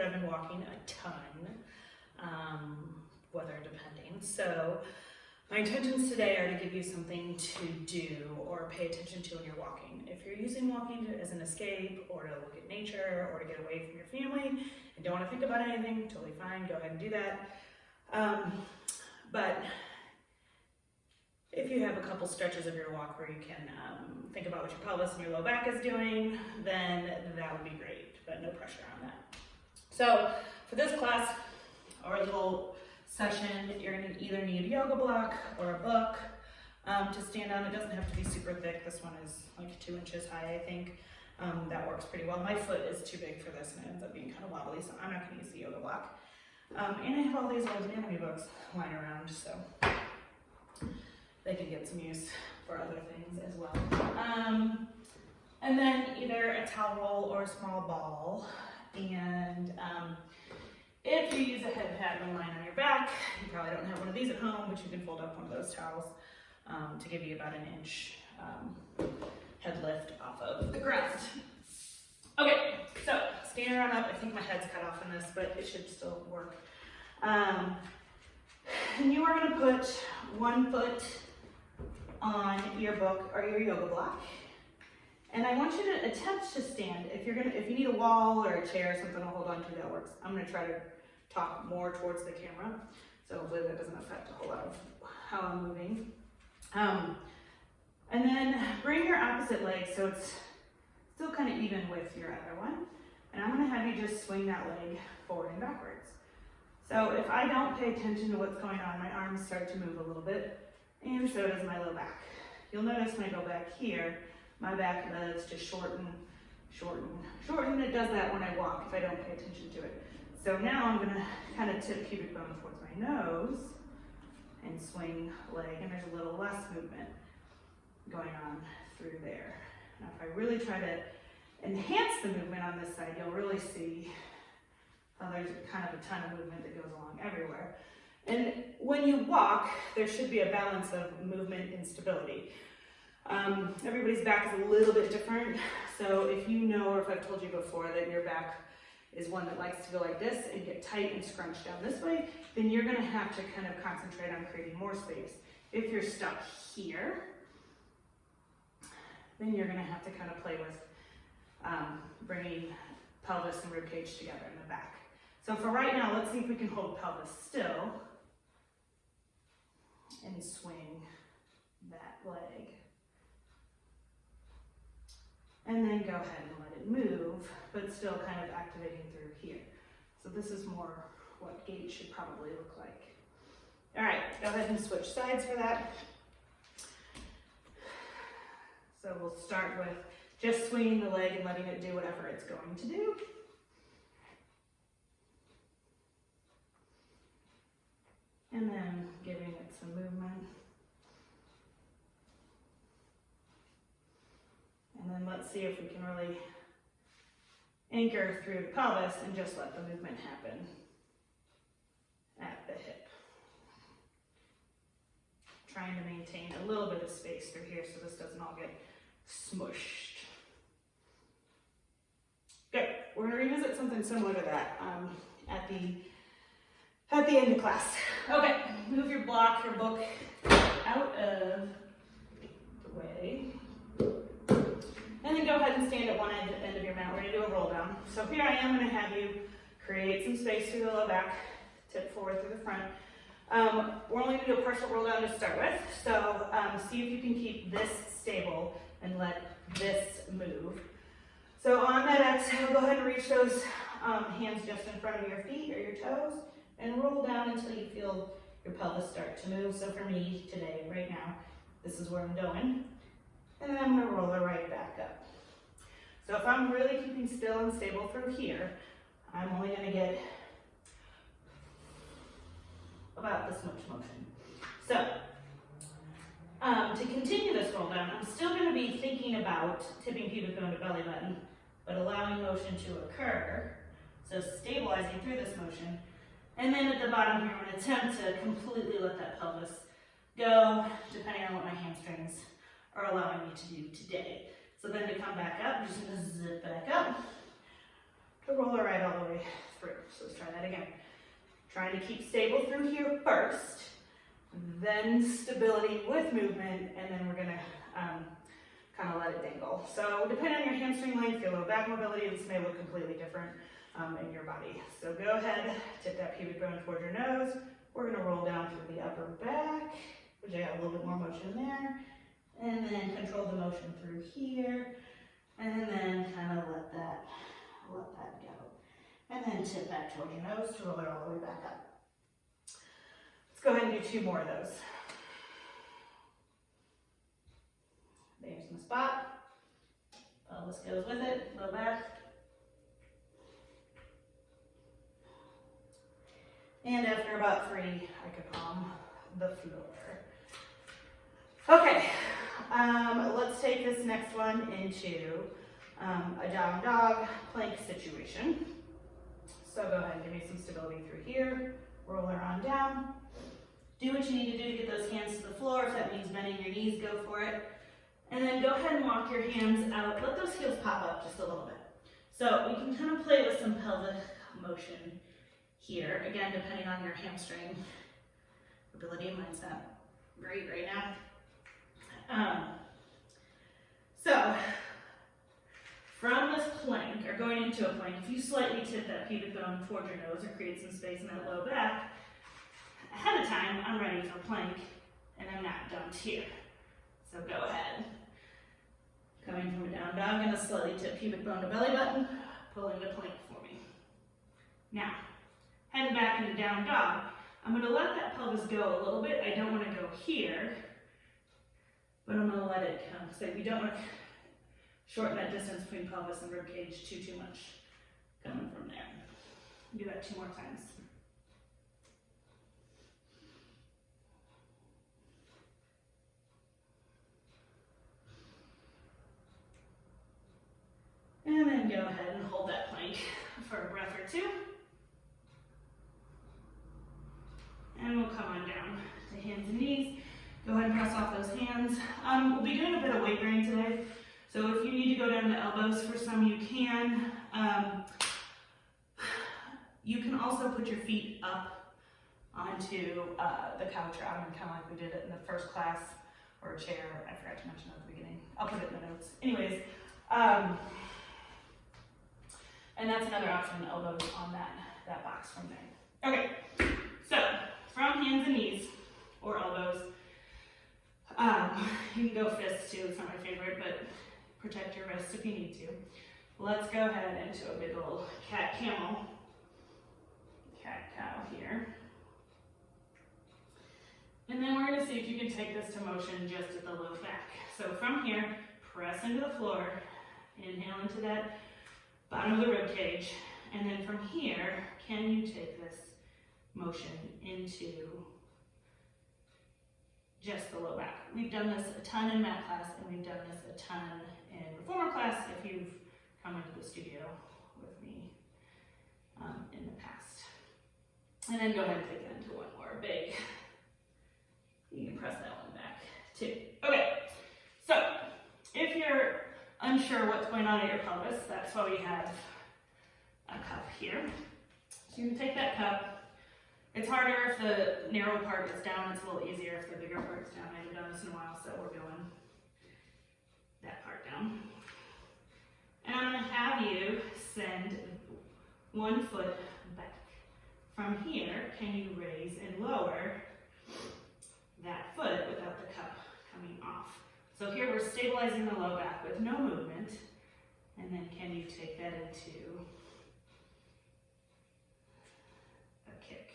I've been walking a ton, weather depending. So my intentions today are to give you something to do or pay attention to when you're walking. If you're using walking as an escape or to look at nature or to get away from your family and don't want to think about anything, totally fine, go ahead and do that. But if you have a couple stretches of your walk where you can think about what your pelvis and your low back is doing, then that would be great, but no pressure on that. So for this class or little session, you're going to either need a yoga block or a book to stand on. It doesn't have to be super thick. This one is like 2 inches high, I think. That works pretty well. My foot is too big for this and it ends up being kind of wobbly, so I'm not going to use the yoga block. And I have all these old anatomy books lying around, so they could get some use for other things as well. And then either a towel roll or a small ball. And if you use a head pad when lying on your back, you probably don't have one of these at home, but you can fold up one of those towels to give you about an inch head lift off of the ground. Okay, so stand around up. I think my head's cut off in this, but it should still work. And you are going to put one foot on your book or your yoga block. And I want you to attempt to stand. If you need a wall or a chair or something to hold on to, that works. I'm going to try to talk more towards the camera, so hopefully that doesn't affect a whole lot of how I'm moving. And then bring your opposite leg so it's still kind of even with your other one. And I'm going to have you just swing that leg forward and backwards. So if I don't pay attention to what's going on, my arms start to move a little bit, and so does my low back. You'll notice when I go back here, my back does just shorten, shorten, shorten. It does that when I walk if I don't pay attention to it. So now I'm going to kind of tip pubic bone towards my nose and swing leg, and there's a little less movement going on through there. Now if I really try to enhance the movement on this side, you'll really see how there's kind of a ton of movement that goes along everywhere. And when you walk, there should be a balance of movement and stability. Everybody's back is a little bit different. So if you know, or if I've told you before that your back is one that likes to go like this and get tight and scrunch down this way, then you're gonna have to kind of concentrate on creating more space. If you're stuck here, then you're gonna have to kind of play with bringing pelvis and rib cage together in the back. So for right now, let's see if we can hold pelvis still and swing that leg. And then go ahead and let it move, but still kind of activating through here. So this is more what gait should probably look like. All right, go ahead and switch sides for that. So we'll start with just swinging the leg and letting it do whatever it's going to do. And then giving it some movement. And then let's see if we can really anchor through the pelvis and just let the movement happen at the hip. Trying to maintain a little bit of space through here so this doesn't all get smushed. Good. We're going to revisit something similar to that at the end of class. Okay, move your block, your book out of the way. And then go ahead and stand at one end of your mat. We're going to do a roll down. So here I am going to have you create some space through the low back, tip forward through the front. We're only going to do a partial roll down to start with. So see if you can keep this stable and let this move. So on that exhale, go ahead and reach those hands just in front of your feet or your toes and roll down until you feel your pelvis start to move. So for me today, right now, this is where I'm going. And then I'm going to roll it right back up. So if I'm really keeping still and stable through here, I'm only going to get about this much motion. So to continue this roll down, I'm still going to be thinking about tipping pubic bone to belly button, but allowing motion to occur. So stabilizing through this motion. And then at the bottom here, I'm going to attempt to completely let that pelvis go, depending on what my hamstrings are allowing me to do today. So then to come back up, I'm just going to zip back up, the roller right all the way through. So let's try that again. Trying to keep stable through here first, then stability with movement, and then we're gonna kind of let it dangle. So depending on your hamstring length, your low back mobility, this may look completely different in your body. So go ahead, tip that pubic bone towards your nose. We're gonna roll down through the upper back, which I got a little bit more motion there, and then control the motion through here, and then kind of let that go. And then tip back towards your nose to roll it all the way back up. Let's go ahead and do 2 more of those. There's my spot. Pelvis goes with it, low back. And after about 3, I could palm the floor. Okay, let's take this next one into a down dog plank situation. So go ahead and give me some stability through here. Roll her on down. Do what you need to do to get those hands to the floor. If that means bending your knees, go for it. And then go ahead and walk your hands out. Let those heels pop up just a little bit. So we can kind of play with some pelvic motion here. Again, depending on your hamstring ability. Mine's not great right now. So from this plank, or going into a plank, if you slightly tip that pubic bone towards your nose or create some space in that low back, ahead of time, I'm ready for plank, and I'm not dumped here. So go ahead. Coming from a down dog, I'm going to slightly tip pubic bone to belly button, pull into plank for me. Now, heading back into down dog, I'm going to let that pelvis go a little bit. I don't want to go here, but I'm going to let it come. So we don't want to shorten that distance between pelvis and ribcage too much coming from there. Do that 2 more times. And then go ahead and hold that plank for a breath or 2. And we'll come on down to hands and knees. Go ahead and press off those hands. We'll be doing a bit of weight bearing today. So if you need to go down to elbows for some, you can. You can also put your feet up onto the couch or ottoman, kind of like we did it in the first class, or a chair. I forgot to mention that at the beginning. I'll put it in the notes. Anyways, and that's another option, elbows on that box from there. Okay, so from hands and knees or elbows, you can go fists too. It's not my favorite, but protect your wrists if you need to. Let's go ahead into a big old cat camel, cat cow here. And then we're going to see if you can take this to motion just at the low back. So from here, press into the floor, inhale into that bottom of the rib cage, and then from here, can you take this motion into just the low back? We've done this a ton in math class, and we've done this a ton in reformer class if you've come into the studio with me in the past. And then go ahead and take it into one more big. You can press that one back too. Okay, so if you're unsure what's going on at your pelvis, that's why we have a cup here. So you can take that cup. It's harder if the narrow part is down. It's a little easier if the bigger part's down. I haven't done this in a while, so we're going that part down. And I'm going to have you send one foot back. From here, can you raise and lower that foot without the cup coming off? So here we're stabilizing the low back with no movement. And then can you take that into a kick?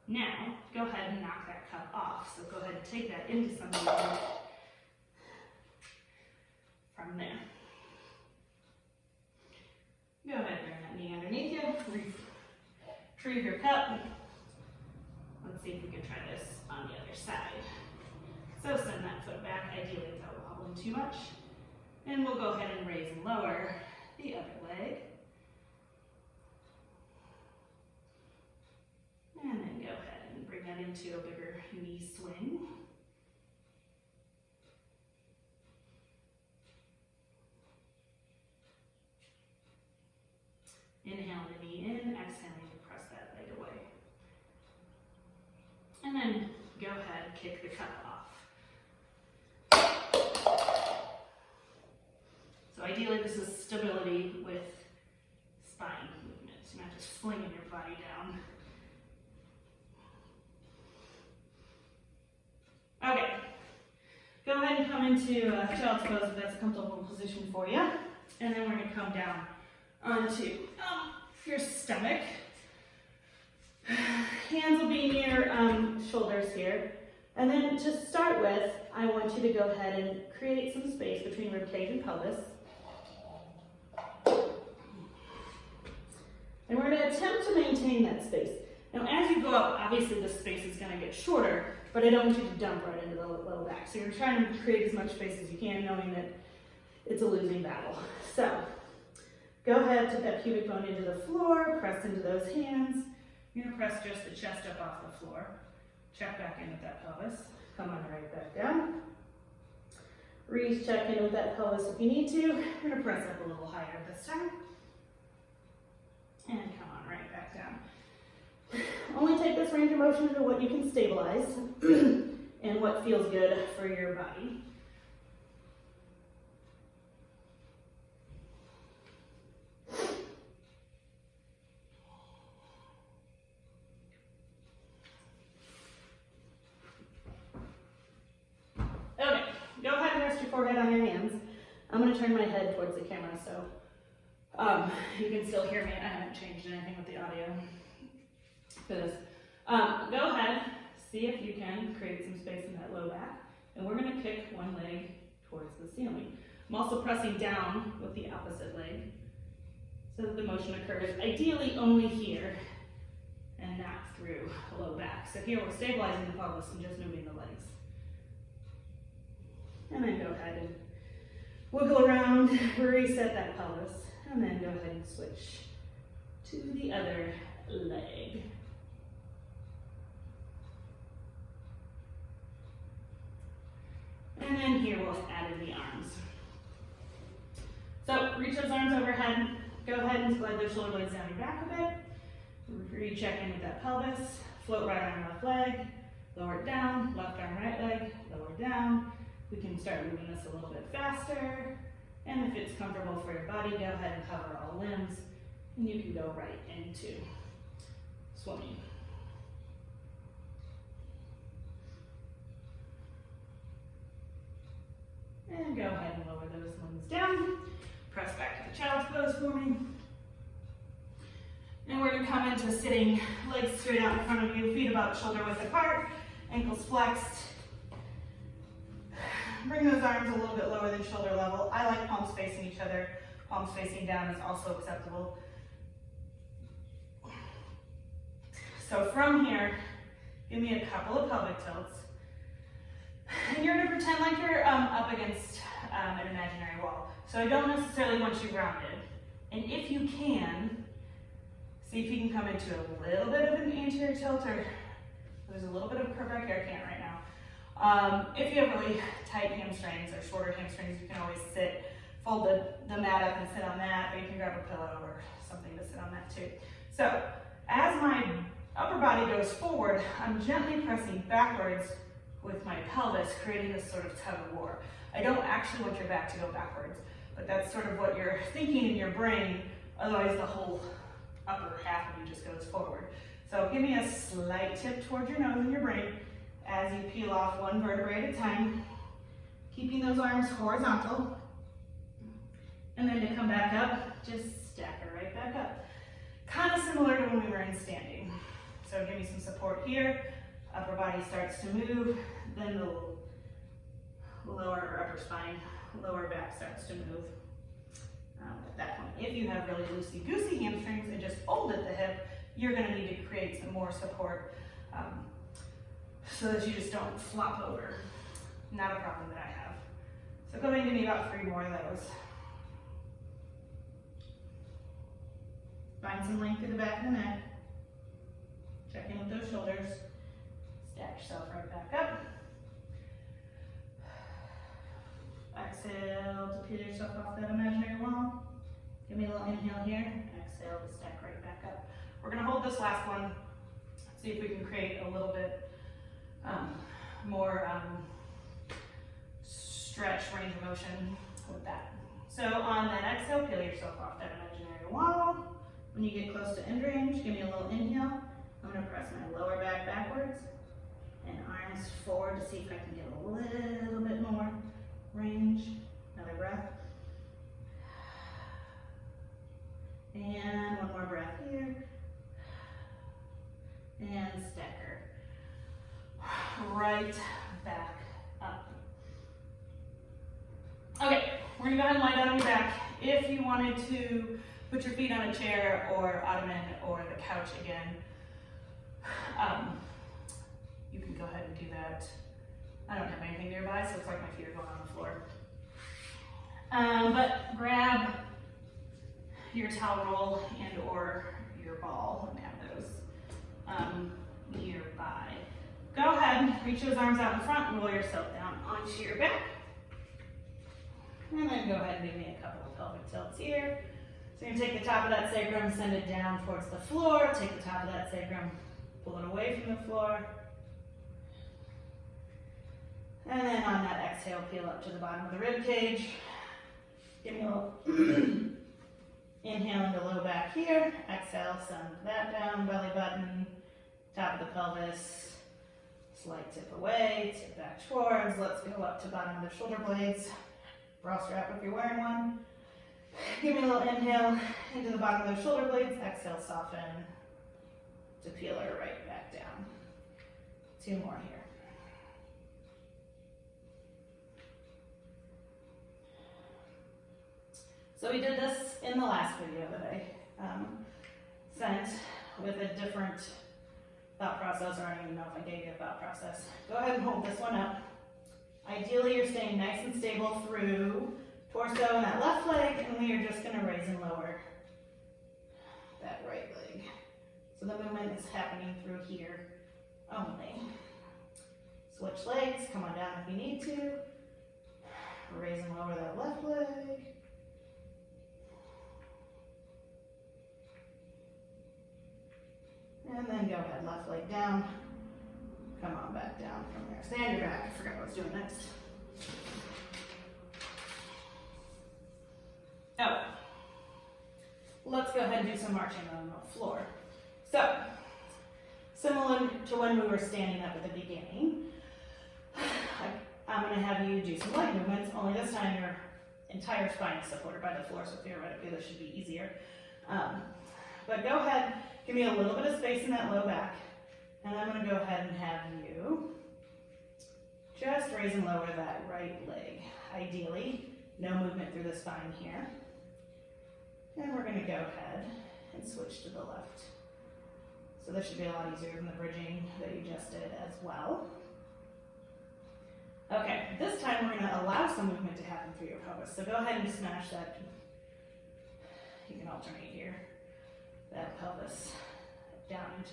Now, go ahead and knock that cup off. So go ahead and take that into some movement from there. Go ahead and bring that knee underneath you. Retrieve your cup. Let's see if we can try this on the other side. So send that foot back, ideally without wobbling too much. And we'll go ahead and raise and lower the other leg. And then go ahead and bring that into a bigger knee swing. kick the cup off. So ideally this is stability with spine movement. You're not just flinging your body down. Okay, go ahead and come into child's pose if that's a comfortable position for you. And then we're going to come down onto your stomach. Hands will be near shoulders here. And then to start with, I want you to go ahead and create some space between ribcage and pelvis. And we're going to attempt to maintain that space. Now as you go up, obviously the space is going to get shorter, but I don't want you to dump right into the low back. So you're trying to create as much space as you can, knowing that it's a losing battle. So go ahead, take that pubic bone into the floor, press into those hands. You're going to press just the chest up off the floor. Check back in with that pelvis. Come on right back down. Check in with that pelvis if you need to. You're going to press up a little higher this time. And come on right back down. Only take this range of motion to what you can stabilize and what feels good for your body. Okay, go ahead and rest your forehead on your hands. I'm going to turn my head towards the camera so you can still hear me. I haven't changed anything with the audio for this. Go ahead, see if you can create some space in that low back. And we're going to kick one leg towards the ceiling. I'm also pressing down with the opposite leg so that the motion occurs ideally only here and not through the low back. So here we're stabilizing the pelvis and just moving the legs. And then go ahead and wiggle around, reset that pelvis, and then go ahead and switch to the other leg. And then here we'll add in the arms. So reach those arms overhead. Go ahead and slide those shoulder blades down your back a bit. Recheck in with that pelvis. Float right arm, left leg. Lower it down. Left arm, right leg. Lower it down. We can start moving this a little bit faster. And if it's comfortable for your body, go ahead and cover all limbs. And you can go right into swimming. And go ahead and lower those limbs down. Press back to the child's pose for me. And we're going to come into sitting, legs straight out in front of you, feet about shoulder width apart, ankles flexed. Bring those arms a little bit lower than shoulder level. I like palms facing each other. Palms facing down is also acceptable. So from here, give me a couple of pelvic tilts. And you're going to pretend like you're up against an imaginary wall. So I don't necessarily want you grounded. And if you can, see if you can come into a little bit of an anterior tilt, or there's a little bit of a curve back here. I can't right now. If you have really tight hamstrings or shorter hamstrings, you can always sit, fold the mat up and sit on that, or you can grab a pillow or something to sit on that too. So as my upper body goes forward, I'm gently pressing backwards with my pelvis, creating this sort of tug of war. I don't actually want your back to go backwards, but that's sort of what you're thinking in your brain, otherwise the whole upper half of you just goes forward. So give me a slight tip towards your nose and your brain as you peel off one vertebrae at a time, keeping those arms horizontal. And then to come back up, just stack her right back up. Kind of similar to when we were in standing. So give me some support here. Upper body starts to move, then the lower or upper spine, lower back starts to move. At that point, if you have really loosey-goosey hamstrings and just fold at the hip, you're going to need to create some more support so that you just don't flop over. Not a problem that I have. So go ahead and give me about 3 more of those. Find some length through the back of the neck. Check in with those shoulders. Stack yourself right back up. Exhale to peel yourself off that imaginary wall. Give me a little inhale here. Exhale to stack right back up. We're going to hold this last one. See if we can create a little bit more stretch, range of motion with that. So on that exhale, peel yourself off that imaginary wall. When you get close to end range, give me a little inhale. I'm gonna press my lower back backwards and arms forward to see if I can get a little bit more range. Another breath. And one more breath here. And stacker. Right back up. Okay, we're gonna go ahead and lie down on your back. If you wanted to put your feet on a chair or ottoman or the couch again, you can go ahead and do that. I don't have anything nearby, so it's like my feet are going on the floor. But grab your towel roll and or your ball and have those nearby. Go ahead, reach those arms out in front and roll yourself down onto your back. And then go ahead and give me a couple of pelvic tilts here. So you're gonna take the top of that sacrum, send it down towards the floor, take the top of that sacrum, pull it away from the floor. And then on that exhale, peel up to the bottom of the rib cage. Give me a little inhale into low back here. Exhale, send that down, belly button, top of the pelvis. Slight tip away, tip back towards. Let's go up to bottom of the shoulder blades. Bra strap if you're wearing one. Give me a little inhale into the bottom of those shoulder blades. Exhale, soften to peel her right back down. 2 more here. So we did this in the last video that I sent with a different thought process, or I don't even know if I gave you a thought process. Go ahead and hold this one up. Ideally, you're staying nice and stable through torso and that left leg, and we are just going to raise and lower that right leg. So the movement is happening through here only. Switch legs, come on down if you need to. Raise and lower that left leg. And then go ahead, left leg down. Come on back down from there. Stay on your back. I forgot what I was doing next. Oh, let's go ahead and do some marching on the floor. So, similar to when we were standing up at the beginning, I'm going to have you do some leg movements, only this time your entire spine is supported by the floor, so theoretically this should be easier. But go ahead, give me a little bit of space in that low back, and I'm going to go ahead and have you just raise and lower that right leg. Ideally, no movement through the spine here. And we're going to go ahead and switch to the left. So this should be a lot easier than the bridging that you just did as well. Okay, this time we're going to allow some movement to happen through your pelvis. So go ahead and smash that. You can alternate here. That pelvis down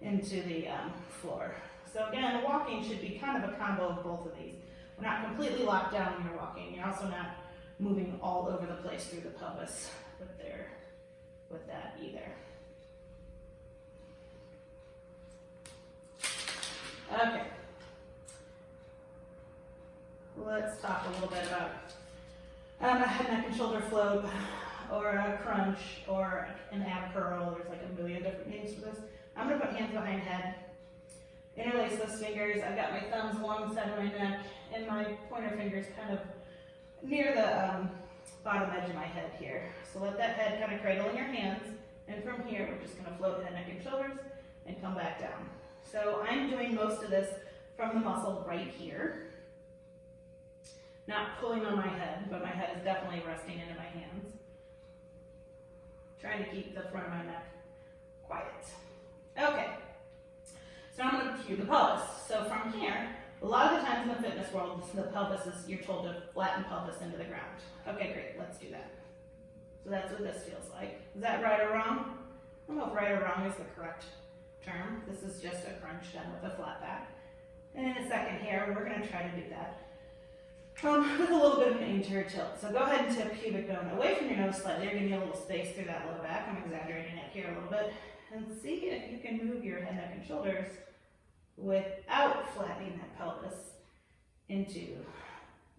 into the floor. So again, walking should be kind of a combo of both of these. We're not completely locked down when you're walking. You're also not moving all over the place through the pelvis with that either. Okay. Let's talk a little bit about a head, neck, and shoulder float, or a crunch, or an ab curl. There's like a million different names for this. I'm going to put hands behind head. Interlace those fingers. I've got my thumbs along the side of my neck, and my pointer fingers kind of near the bottom edge of my head here. So let that head kind of cradle in your hands, and from here we're just going to float head, neck, and shoulders, and come back down. So I'm doing most of this from the muscle right here. Not pulling on my head, but my head is definitely resting into my hands. Trying to keep the front of my neck quiet. Okay, so I'm going to cue the pelvis. So from here, a lot of the times in the fitness world, the pelvis is, you're told to flatten pelvis into the ground. Okay, great, let's do that. So that's what this feels like. Is that right or wrong? I don't know if right or wrong is the correct term. This is just a crunch done with a flat back. And in a second here, we're going to try to do that with a little bit of an anterior tilt. So go ahead and tip pubic bone away from your nose slightly, or give me a little space through that low back. I'm exaggerating it here a little bit. And see if you can move your head, neck, and shoulders without flattening that pelvis into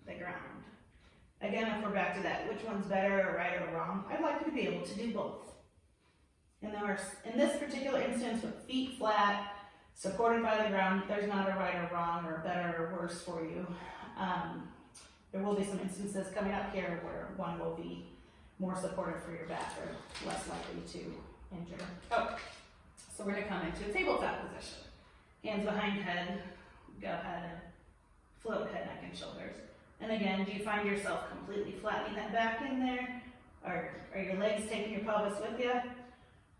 the ground. Again, if we're back to that, which one's better, or right or wrong, I'd like you to be able to do both. In this particular instance, with feet flat, supported by the ground, there's not a right or wrong, or better or worse for you. There will be some instances coming up here where one will be more supportive for your back or less likely to injure. Oh, so we're going to come into a tabletop position. Hands behind head, go ahead and float head, neck, and shoulders. And again, do you find yourself completely flattening that back in there? Or are your legs taking your pelvis with you,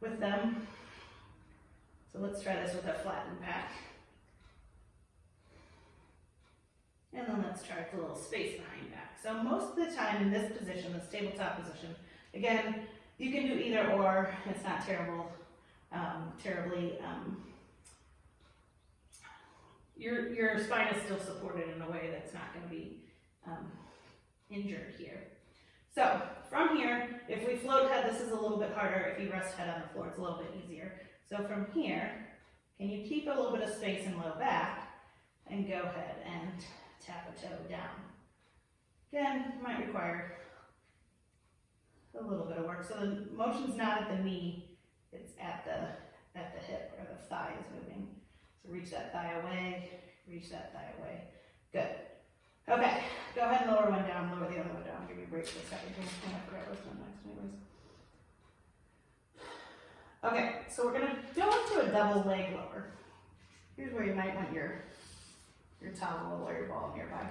with them? So let's try this with a flattened back. And then let's try with a little space behind back. So most of the time in this position, this tabletop position, again, you can do either or. It's not terribly, your spine is still supported in a way that's not going to be injured here. So from here, if we float head, this is a little bit harder. If you rest head on the floor, it's a little bit easier. So from here, can you keep a little bit of space in low back and go ahead and tap a toe down. Again, might require a little bit of work. So the motion's not at the knee, it's at the hip, or the thigh is moving. So reach that thigh away, reach that thigh away. Good. Okay, go ahead and lower one down, lower the other one down. Give me a break for a second. I forgot what's going next anyways. Okay, so we're gonna go into a double leg lower. Here's where you might want your towel or your ball nearby.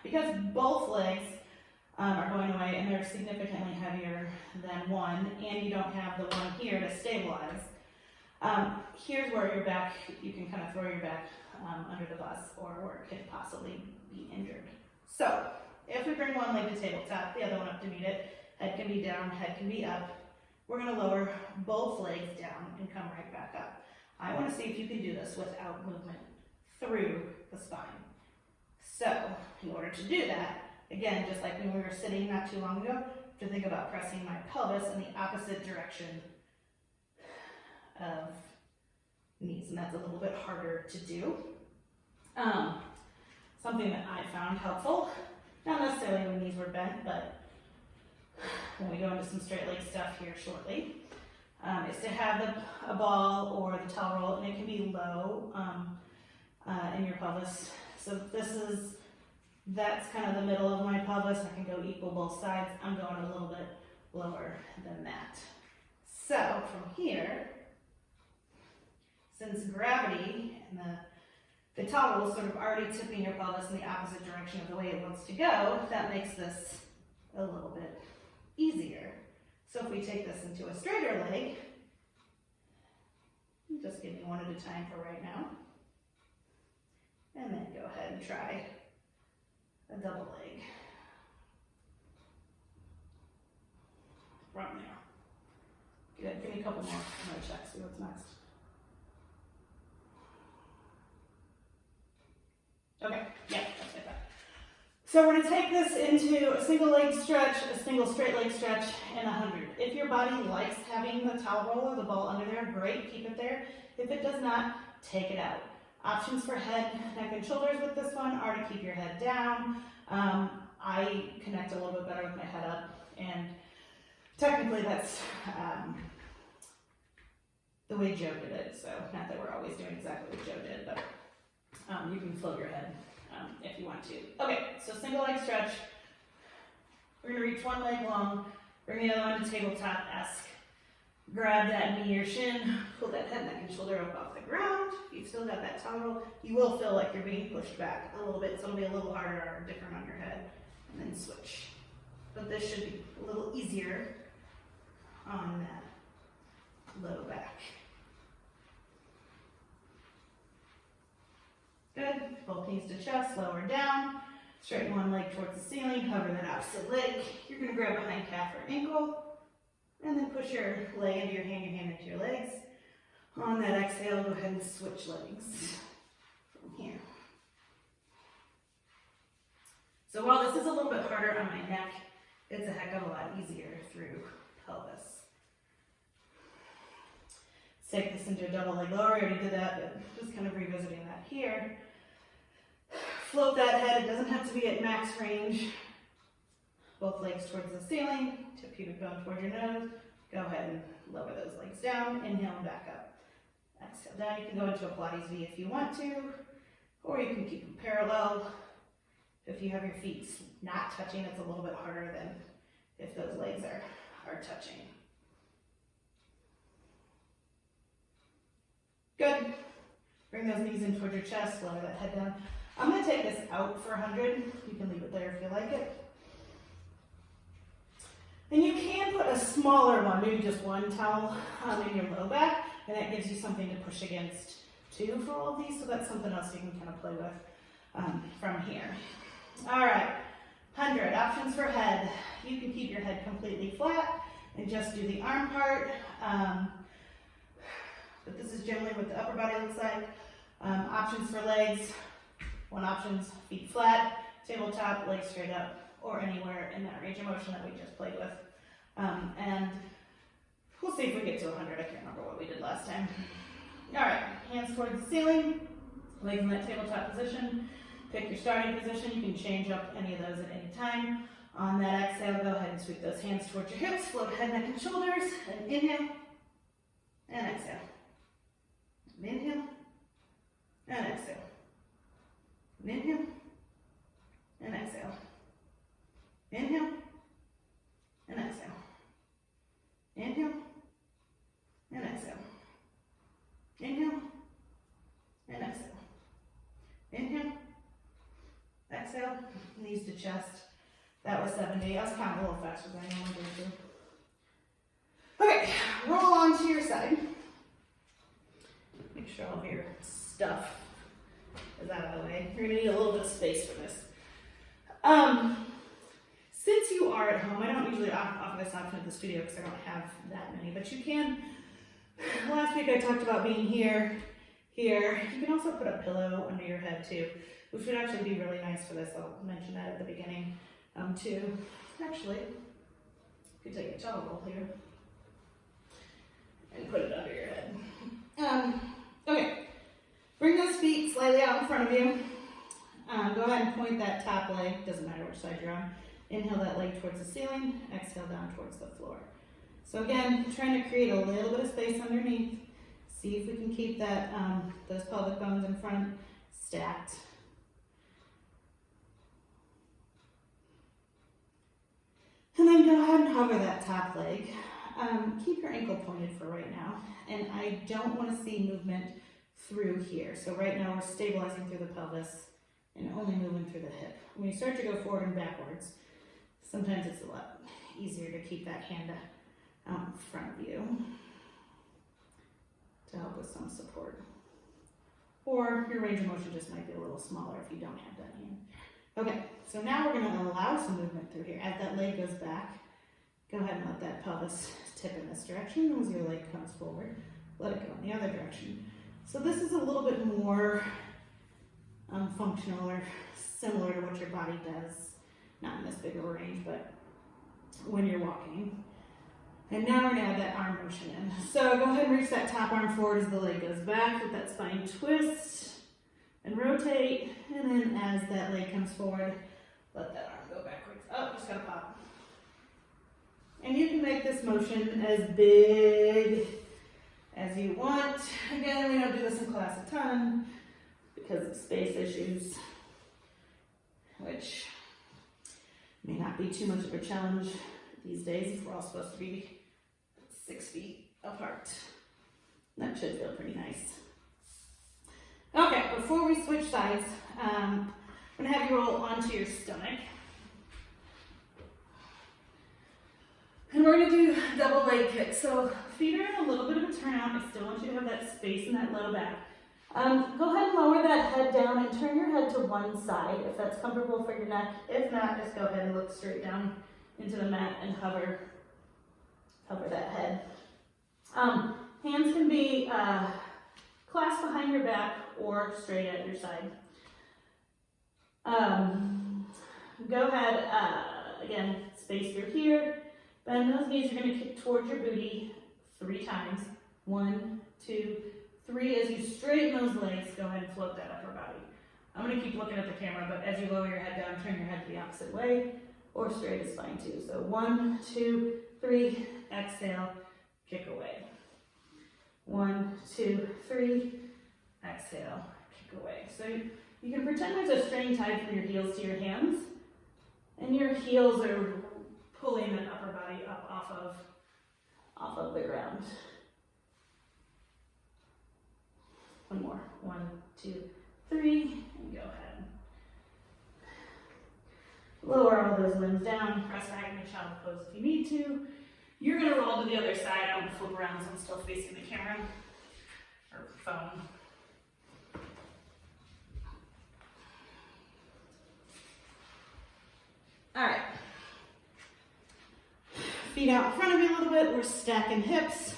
Because both legs are going away and they're significantly heavier than one, and you don't have the one here to stabilize, here's where your back, you can kind of throw your back under the bus, or where it could possibly be injured. So, if we bring one leg to tabletop, the other one up to meet it, head can be down, head can be up, we're going to lower both legs down and come right back up. I want to see if you can do this without movement through the spine. So, in order to do that, again, just like when we were sitting not too long ago, to think about pressing my pelvis in the opposite direction of knees, and that's a little bit harder to do. Something that I found helpful, not necessarily when knees were bent, but when we go into some straight leg stuff here shortly, is to have a ball or the towel roll, and it can be low in your pelvis. So that's kind of the middle of my pelvis. I can go equal both sides. I'm going a little bit lower than that. So from here, since gravity and the towel is sort of already tipping your pelvis in the opposite direction of the way it wants to go, that makes this a little bit easier. So if we take this into a straighter leg, just give me one at a time for right now, and then go ahead and try a double leg. From there. Good, give me a couple more. I'm going to check, see what's next. Okay, yeah, that's like that. So we're going to take this into a single leg stretch, a single straight leg stretch, and 100. If your body likes having the towel roll or the ball under there, great, keep it there. If it does not, take it out. Options for head, neck, and shoulders with this one are to keep your head down. I connect a little bit better with my head up, and technically that's the way Joe did it. So not that we're always doing exactly what Joe did, but you can float your head if you want to. Okay, so single leg stretch. We're going to reach one leg long, bring the other one to tabletop-esque. Grab that knee or shin, pull that head, neck, and shoulder up off the ground. If you've still got that towel roll, you will feel like you're being pushed back a little bit, so it'll be a little harder or different on your head. And then switch. But this should be a little easier on that low back. Good. Both knees to chest, lower down. Straighten one leg towards the ceiling, hover that opposite leg. You're going to grab behind calf or ankle, and then push your leg into your hand into your legs. On that exhale, go ahead and switch legs from here. So while this is a little bit harder on my neck, it's a heck of a lot easier through pelvis. take this into a double leg lower. I already did that, but just kind of revisiting that here. Float that head. It doesn't have to be at max range. Both legs towards the ceiling. Tip pubic bone towards your nose. Go ahead and lower those legs down. Inhale and back up. Exhale down. You can go into a Pilates V if you want to, or you can keep them parallel. If you have your feet not touching, it's a little bit harder than if those legs are touching. Good. Bring those knees in towards your chest, lower that head down. I'm going to take this out for 100. You can leave it there if you like it. And you can put a smaller one, maybe just one towel in your low back, and that gives you something to push against too for all of these, so that's something else you can kind of play with from here. All right, 100, options for head. You can keep your head completely flat and just do the arm part, but this is generally what the upper body looks like. Options for legs, one option's feet flat, tabletop, legs straight up, or anywhere in that range of motion that we just played with. And we'll see if we get to 100. I can't remember what we did last time. All right, hands towards the ceiling, legs in that tabletop position. Pick your starting position. You can change up any of those at any time. On that exhale, go ahead and sweep those hands towards your hips, float head, neck, and shoulders, and inhale, and exhale. And inhale, and exhale. And inhale, and exhale. Inhale, and exhale. Inhale, and exhale. Inhale, and exhale. Inhale, exhale, knees to chest. That was 70. I was counting a little faster than I normally do. Okay, roll on to your side. Make sure all of your stuff is out of the way. You're gonna need a little bit of space for this. Since you are at home, I don't usually offer this option at the studio because I don't have that many, but you can. Last week I talked about being here. You can also put a pillow under your head too, which would actually be really nice for this. I'll mention that at the beginning too. Actually, you could take a towel here and put it under your head. Okay, bring those feet slightly out in front of you. Go ahead and point that top leg, doesn't matter which side you're on. Inhale that leg towards the ceiling, exhale down towards the floor. So again, trying to create a little bit of space underneath. See if we can keep that those pelvic bones in front stacked. And then go ahead and hover that top leg. Keep your ankle pointed for right now. And I don't want to see movement through here. So right now we're stabilizing through the pelvis and only moving through the hip. When you start to go forward and backwards, sometimes it's a lot easier to keep that hand out in front of you to help with some support. Or your range of motion just might be a little smaller if you don't have that hand. Okay, so now we're going to allow some movement through here. As that leg goes back, go ahead and let that pelvis tip in this direction. As your leg comes forward, let it go in the other direction. So this is a little bit more functional or similar to what your body does. Not in this big of a range, but when you're walking. And now we're going to add that arm motion in. So go ahead and reach that top arm forward as the leg goes back. Let that spine twist and rotate. And then as that leg comes forward, let that arm go backwards. Oh, just gotta pop. And you can make this motion as big as you want. Again, we don't do this in class a ton because of space issues, which may not be too much of a challenge these days. We're all supposed to be 6 feet apart. That should feel pretty nice. Okay, before we switch sides, I'm going to have you roll onto your stomach. And we're going to do double leg kicks. So feet are in a little bit of a turnout. I still want you to have that space in that low back. Go ahead and lower that head down and turn your head to one side if that's comfortable for your neck. If not, just go ahead and look straight down into the mat and hover that head. Hands can be clasped behind your back or straight at your side. Go ahead, again, space through here. Bend those knees. You're going to kick towards your booty 3 times. 1, 2, 3. As you straighten those legs, go ahead and float that upper body. I'm going to keep looking at the camera, but as you lower your head down, turn your head the opposite way, or straight is fine too. So 1, 2, 3, exhale, kick away. 1, 2, 3, exhale, kick away. So you can pretend there's a string tied from your heels to your hands, and your heels are pulling that upper body up off of the ground. One more. 1, 2, 3, and go ahead. Lower all those limbs down, press back into child's pose if you need to. You're gonna roll to the other side. I'm gonna flip around so I'm still facing the camera or phone. All right. Feet out in front of you a little bit. We're stacking hips.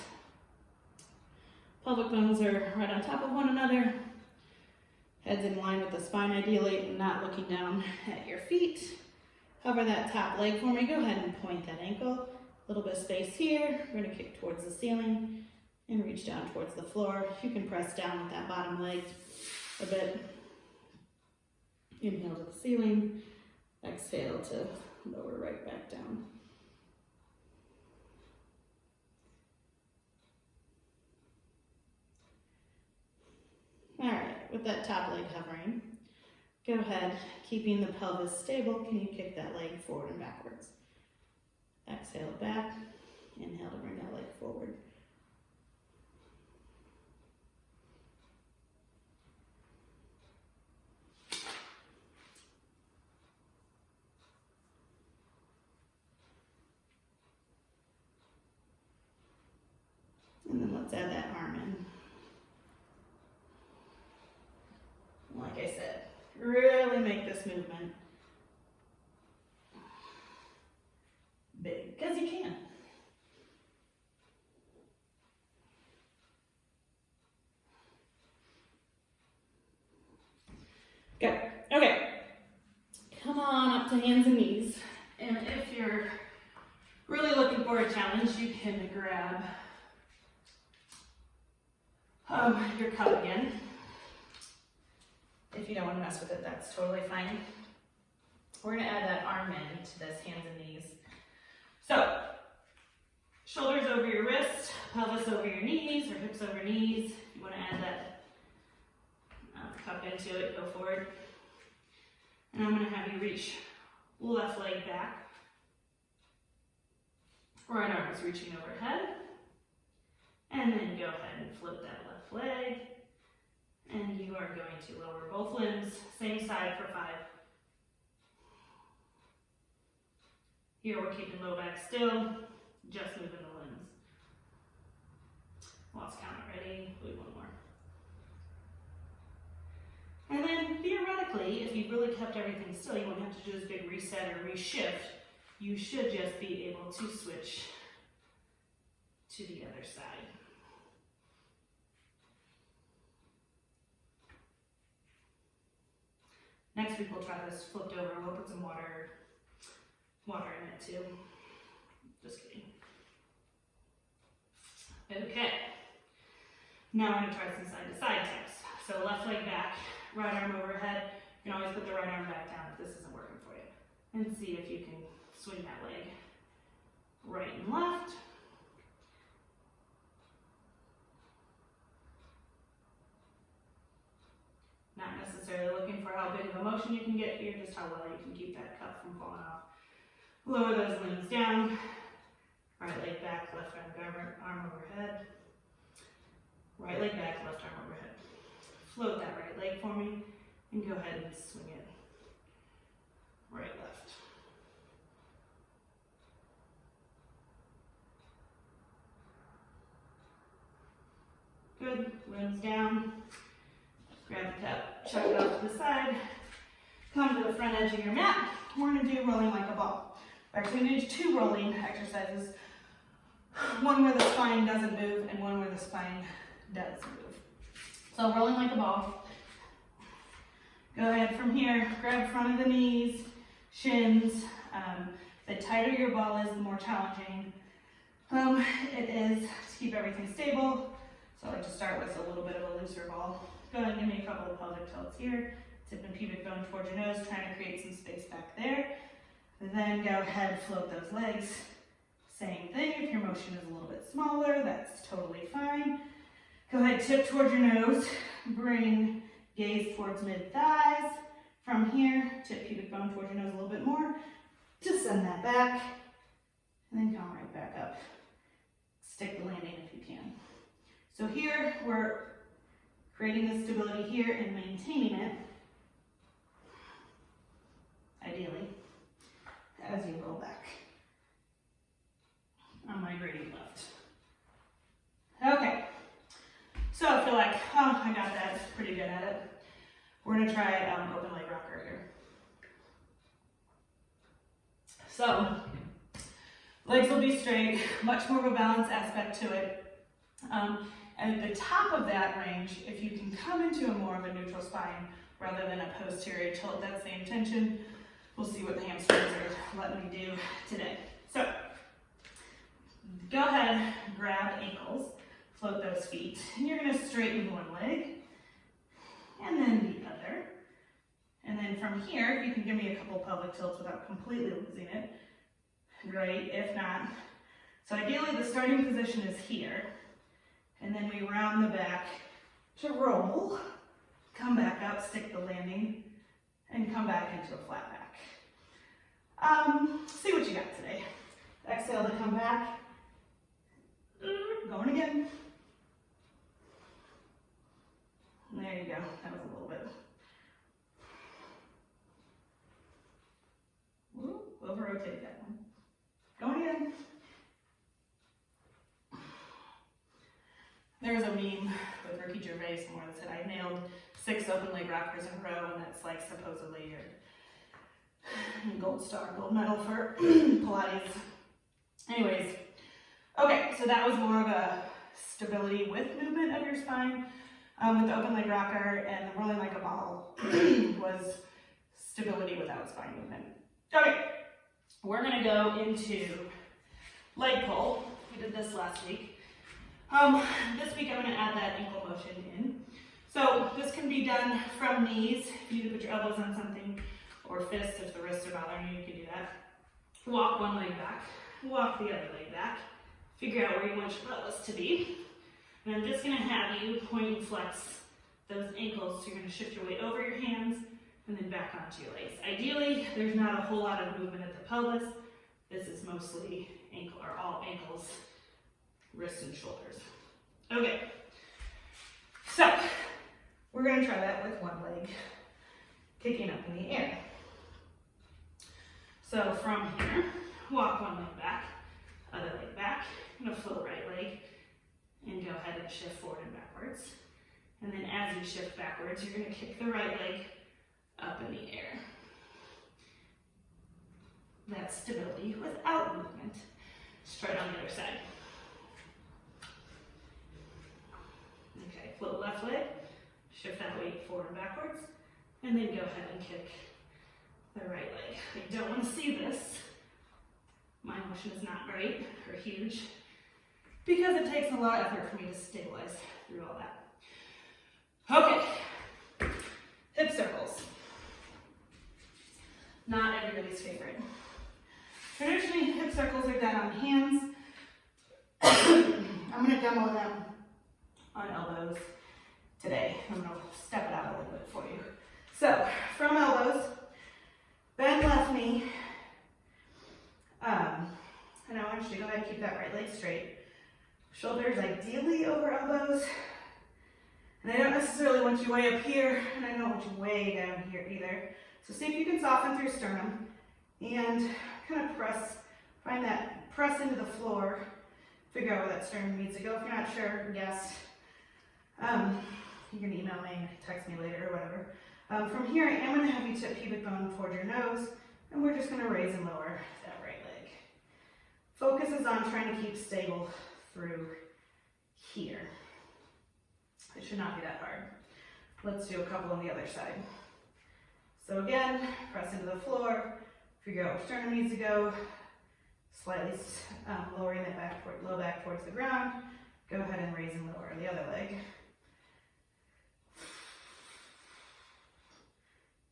Pelvic bones are right on top of one another. Head's in line with the spine ideally, and not looking down at your feet. Cover that top leg for me. Go ahead and point that ankle. A little bit of space here. We're gonna kick towards the ceiling and reach down towards the floor. You can press down with that bottom leg a bit. Inhale to the ceiling. Exhale to lower right back down. All right, with that top leg hovering, go ahead, keeping the pelvis stable, can you kick that leg forward and backwards? Exhale back, inhale to bring that leg forward. And then let's add that arm in. Like I said, really make this movement big, because you can. Good. Okay. Come on up to hands and knees. And if you're really looking for a challenge, you can grab your cup again. If you don't want to mess with it, that's totally fine. We're going to add that arm in to this hands and knees. So, shoulders over your wrists, pelvis over your knees, or hips over knees. If you want to add that cup into it, go forward. And I'm going to have you reach left leg back. Right arm is reaching overhead. And then go ahead and flip that left leg. And you are going to lower both limbs, same side for 5. Here we're keeping low back still, just moving the limbs. Lost count already, do one more. And then theoretically, if you really kept everything still, you won't have to do this big reset or reshift. You should just be able to switch to the other side. Next week we'll try this flipped over. We'll put some water in it too. Just kidding. Okay. Now we're going to try some side to side taps. So left leg back, right arm overhead. You can always put the right arm back down if this isn't working for you. And see if you can swing that leg right and left. Not necessarily looking for how big of a motion you can get here, just how well you can keep that cup from falling off. Lower those limbs down. Right leg back, left arm overhead. Right leg back, left arm overhead. Float that right leg for me and go ahead and swing it right, left. Good, limbs down. Grab the cup, chuck it off to the side. Come to the front edge of your mat. We're going to do rolling like a ball. Actually, we do 2 rolling exercises. One where the spine doesn't move and one where the spine does move. So rolling like a ball. Go ahead from here, grab front of the knees, shins. The tighter your ball is, the more challenging it is to keep everything stable. So I like to start with a little bit of a looser ball. Go ahead and give me a couple of pelvic tilts here. Tip and pubic bone towards your nose, trying to create some space back there. And then go ahead, float those legs. Same thing, if your motion is a little bit smaller, that's totally fine. Go ahead, tip towards your nose, bring gaze towards mid-thighs. From here, tip pubic bone towards your nose a little bit more. Just send that back, and then come right back up. Stick the landing if you can. So here, we're creating the stability here and maintaining it, ideally, as you roll back on my gradient left. Okay, so I feel like, oh, I got that, pretty good at it. We're gonna try open leg rocker here. So, legs will be straight, much more of a balance aspect to it. And at the top of that range, if you can come into a more of a neutral spine rather than a posterior tilt, that's the intention. We'll see what the hamstrings are letting me do today. So, go ahead, grab ankles, float those feet, and you're gonna straighten one leg, and then the other. And then from here, you can give me a couple pelvic tilts without completely losing it. Great, if not. So ideally, the starting position is here. And then we round the back to roll, come back up, stick the landing, and come back into a flat back. See what you got today. Exhale to come back. Going again. There you go. That was a little bit. Woo, over-rotate that one. Going again. There was a meme with Ricky Gervais more that said, I nailed 6 open leg rockers in a row, and that's like supposedly your gold star, gold medal for Pilates. Anyways, okay, so that was more of a stability with movement of your spine. With the open leg rocker and the rolling like a ball was stability without spine movement. Okay, we're gonna go into leg pull. We did this last week. This week I'm gonna add that ankle motion in. So this can be done from knees. If you need to put your elbows on something, or fists if the wrists are bothering you, you can do that. Walk one leg back, walk the other leg back. Figure out where you want your pelvis to be. And I'm just gonna have you point and flex those ankles. So you're gonna shift your weight over your hands and then back onto your legs. Ideally, there's not a whole lot of movement at the pelvis. This is mostly ankle, or all ankles, wrists and shoulders. Okay, so we're gonna try that with one leg kicking up in the air. So from here, walk one leg back, other leg back. I'm gonna float right leg and go ahead and shift forward and backwards. And then as you shift backwards, you're gonna kick the right leg up in the air. That's stability without movement. Straight on the other side. Okay, float left leg, shift that weight forward and backwards, and then go ahead and kick the right leg. I don't want to see this. My motion is not great or huge because it takes a lot of effort for me to stabilize through all that. Okay, hip circles. Not everybody's favorite. Traditionally, hip circles are done on hands. I'm going to demo them on elbows today. I'm going to step it out a little bit for you. So, from elbows, bend left knee. And I want you to go ahead and keep that right leg straight. Shoulders ideally over elbows. And I don't necessarily want you way up here, and I don't want you way down here either. So see if you can soften through sternum and kind of find that press into the floor. Figure out where that sternum needs to go. If you're not sure, guess. You can email me, text me later, or whatever. From here, I am going to have you tip pubic bone toward your nose, and we're just going to raise and lower that right leg. Focus is on trying to keep stable through here. It should not be that hard. Let's do a couple on the other side. So again, press into the floor, figure out where sternum needs to go, slightly lowering that back low back towards the ground. Go ahead and raise and lower. The the other leg.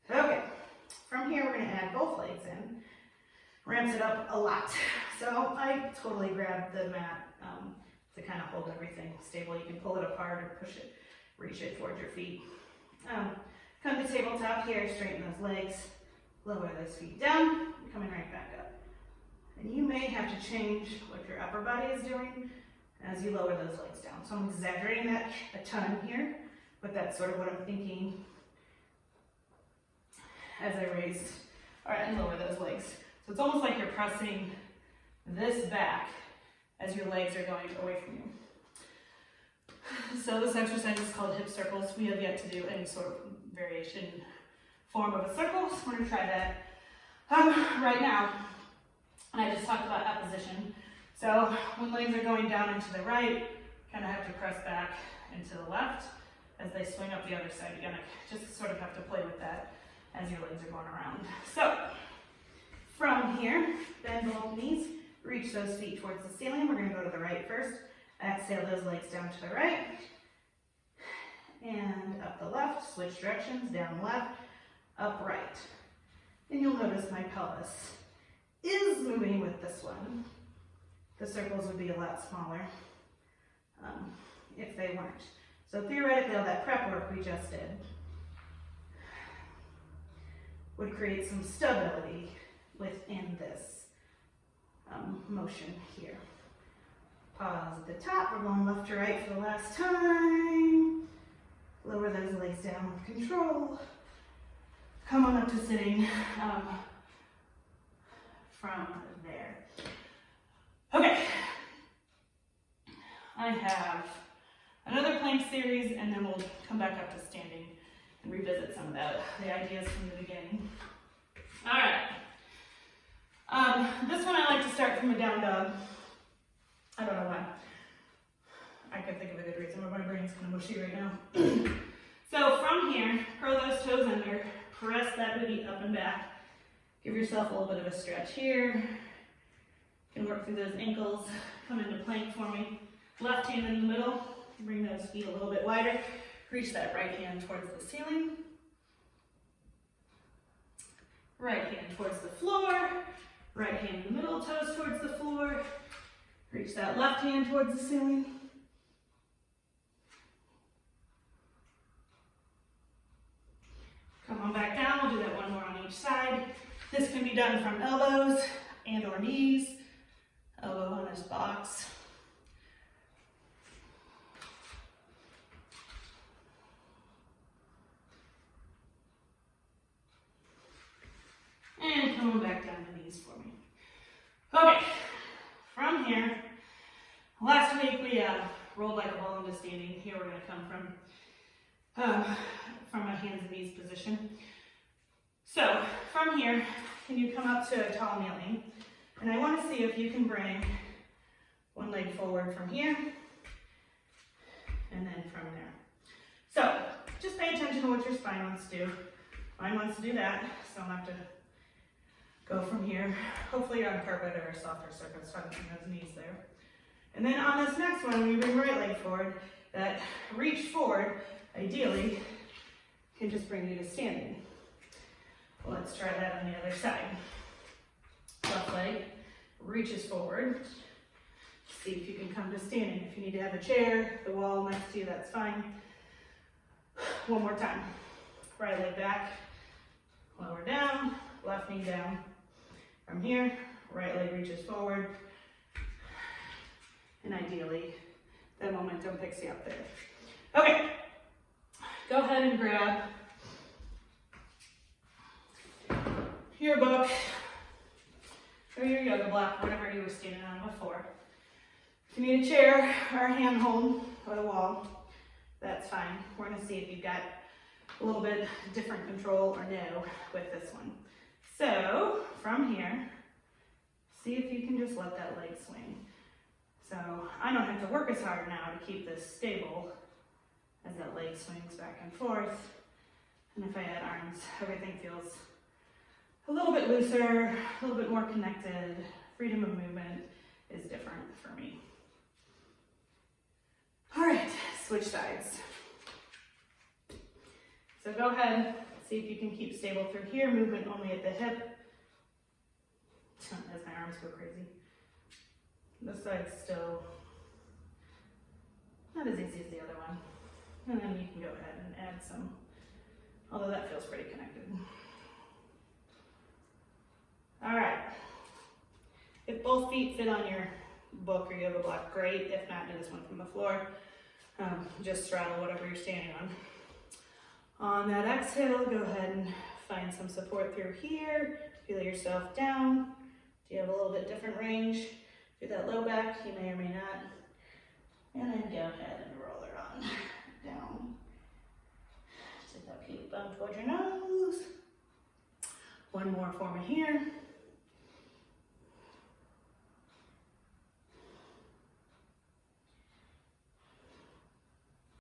Okay, from here we're gonna add both legs in. Ramps it up a lot. So I totally grab the mat to kind of hold everything stable. You can pull it apart or push it, reach it towards your feet. Come to tabletop here, straighten those legs, lower those feet down, coming right back up. And you may have to change what your upper body is doing as you lower those legs down. So I'm exaggerating that a ton here, but that's sort of what I'm thinking as I raise and lower those legs. So it's almost like you're pressing this back as your legs are going away from you. So this exercise is called hip circles. We have yet to do any sort of variation form of a circle, so we're going to try that right now. And I just talked about opposition. So when legs are going down and to the right, kind of have to press back and to the left. As they swing up the other side, you're going to just sort of have to play with that as your legs are going around. So from here, bend both knees, reach those feet towards the ceiling. We're going to go to the right first. Exhale those legs down to the right. And up the left, switch directions, down left, up right. And you'll notice my pelvis is moving with this one. The circles would be a lot smaller if they weren't. So theoretically, all that prep work we just did would create some stability within this motion here. Pause at the top. We're going left to right for the last time. Lower those legs down with control. Come on up to sitting from there. Okay. I have another plank series, and then we'll come back up to standing and revisit some of the ideas from the beginning. All right. This one I like to start from a down dog. I don't know why. I could think of a good reason, but my brain's kind of mushy right now. So from here, curl those toes under, press that booty up and back. Give yourself a little bit of a stretch here. You can work through those ankles. Come into plank for me. Left hand in the middle. Bring those feet a little bit wider. Reach that right hand towards the ceiling. Right hand towards the floor. Right hand in the middle, toes towards the floor. Reach that left hand towards the ceiling. Come on back down. We'll do that one more on each side. This can be done from elbows and or knees. Elbow on this box. And come on back down to knees for me. Okay, from here, last week we rolled like a ball into standing. Here we're going to come from a hands and knees position. So from here, can you come up to a tall kneeling? And I want to see if you can bring one leg forward from here and then from there. So just pay attention to what your spine wants to do. Mine wants to do that, so I'll have to go from here. Hopefully you're on carpet or a softer surface, so I don't bring those knees there. And then on this next one, we bring right leg forward. That reach forward, ideally, can just bring you to standing. Well, let's try that on the other side. Left leg reaches forward. See if you can come to standing. If you need to have a chair, the wall next to you, that's fine. One more time. Right leg back, lower down, left knee down. From here, right leg reaches forward. And ideally, that momentum picks you up there. Okay, go ahead and grab your book or your yoga block, whatever you were standing on before. If you need a chair or a handhold or the wall, that's fine. We're going to see if you've got a little bit different control or no with this one. So from here, see if you can just let that leg swing. So I don't have to work as hard now to keep this stable as that leg swings back and forth. And if I add arms, everything feels a little bit looser, a little bit more connected. Freedom of movement is different for me. All right, switch sides. So go ahead, see if you can keep stable through here, movement only at the hip. As my arms go crazy. This side's still not as easy as the other one. And then you can go ahead and add some, although that feels pretty connected. All right. If both feet fit on your book or you have a block, great. If not, do this one from the floor. Just straddle whatever you're standing on. On that exhale, go ahead and find some support through here. Feel yourself down. Do you have a little bit different range? Do that low back, you may or may not. And then go ahead and roll it on down. Take that pubic bone towards your nose. One more for me here.